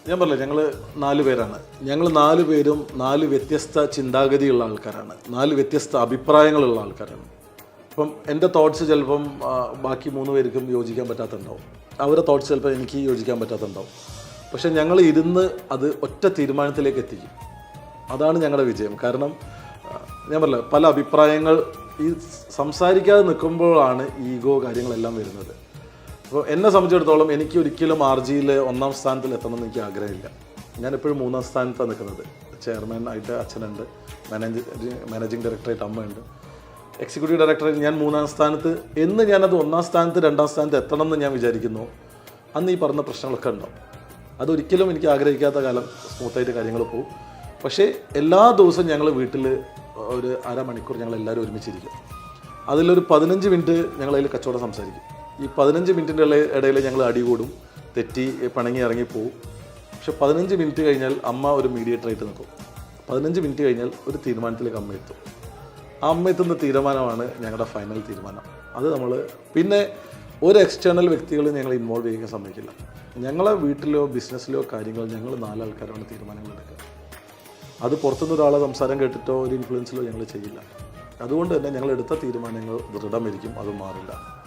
ഞാൻ പറഞ്ഞില്ല, ഞങ്ങൾ 4 പേരാണ്. ഞങ്ങൾ 4 പേരും 4 വ്യത്യസ്ത ചിന്താഗതിയുള്ള ആൾക്കാരാണ്, 4 വ്യത്യസ്ത അഭിപ്രായങ്ങളുള്ള ആൾക്കാരാണ്. അപ്പം എൻ്റെ തോട്ട്സ് ചിലപ്പം ബാക്കി 3 പേർക്കും യോജിക്കാൻ പറ്റാത്തുണ്ടാവും, അവരുടെ തോട്ട്സ് ചിലപ്പോൾ എനിക്ക് യോജിക്കാൻ പറ്റാത്തുണ്ടാവും. പക്ഷെ ഞങ്ങൾ ഇരുന്ന് അത് ഒറ്റ തീരുമാനത്തിലേക്ക് എത്തിക്കും. അതാണ് ഞങ്ങളുടെ വിജയം. കാരണം ഞാൻ പറഞ്ഞില്ല, പല അഭിപ്രായങ്ങൾ ഈ സംസാരിക്കാതെ നിൽക്കുമ്പോഴാണ് ഈഗോ കാര്യങ്ങളെല്ലാം വരുന്നത്. അപ്പോൾ എന്നെ സംബന്ധിച്ചിടത്തോളം എനിക്ക് ഒരിക്കലും RGയിൽ 1ാം സ്ഥാനത്തിൽ എത്തണമെന്ന് എനിക്ക് ആഗ്രഹമില്ല. ഞാനെപ്പോഴും 3ാം സ്ഥാനത്താണ് നിൽക്കുന്നത്. ചെയർമാൻ ആയിട്ട് അച്ഛനുണ്ട്, മാനേജിങ് ഡയറക്ടറായിട്ട് അമ്മയുണ്ട്, എക്സിക്യൂട്ടീവ് ഡയറക്ടറായിട്ട് ഞാൻ 3ാം സ്ഥാനത്ത്. എന്ന് ഞാനത് 1ാം സ്ഥാനത്ത് 2ാം സ്ഥാനത്ത് എത്തണം എന്ന് ഞാൻ വിചാരിക്കുന്നു, അന്ന് ഈ പറഞ്ഞ പ്രശ്നങ്ങളൊക്കെ ഉണ്ടാവും. അതൊരിക്കലും എനിക്ക് ആഗ്രഹിക്കാത്ത കാലം സ്മൂത്തായിട്ട് കാര്യങ്ങൾ പോകും. പക്ഷേ എല്ലാ ദിവസവും ഞങ്ങൾ വീട്ടിൽ ഒരു അരമണിക്കൂർ ഞങ്ങൾ എല്ലാവരും ഒരുമിച്ചിരിക്കും. അതിലൊരു 15 മിനിറ്റ് ഞങ്ങളതിൽ കച്ചവടം സംസാരിക്കും. ഈ 15 മിനിറ്റിൻ്റെ ഇടയിൽ ഞങ്ങൾ അടികൂടും, തെറ്റി പിണങ്ങി ഇറങ്ങിപ്പോവും. പക്ഷെ 15 മിനിറ്റ് കഴിഞ്ഞാൽ അമ്മ ഒരു മീഡിയേറ്ററായിട്ട് നിൽക്കും. 15 മിനിറ്റ് കഴിഞ്ഞാൽ ഒരു തീരുമാനത്തിലേക്ക് അമ്മ എത്തും. ആ അമ്മ എത്തുന്ന തീരുമാനമാണ് ഞങ്ങളുടെ ഫൈനൽ തീരുമാനം. അത് നമ്മൾ പിന്നെ ഒരു എക്സ്റ്റേണൽ വ്യക്തികളെ ഞങ്ങൾ ഇൻവോൾവ് ചെയ്യാൻ സമ്മതിക്കില്ല. ഞങ്ങളെ വീട്ടിലോ ബിസിനസ്സിലോ കാര്യങ്ങൾ ഞങ്ങൾ 4 ആൾക്കാരാണ് തീരുമാനങ്ങൾ എടുക്കുക. അത് പുറത്തുനിന്ന് ഒരാളെ സംസാരം കേട്ടിട്ടോ ഒരു ഇൻഫ്ലുവൻസിലോ ഞങ്ങൾ ചെയ്യില്ല. അതുകൊണ്ട് തന്നെ ഞങ്ങൾ എടുത്ത തീരുമാനങ്ങൾ ദൃഢമായിരിക്കും, അത് മാറില്ല.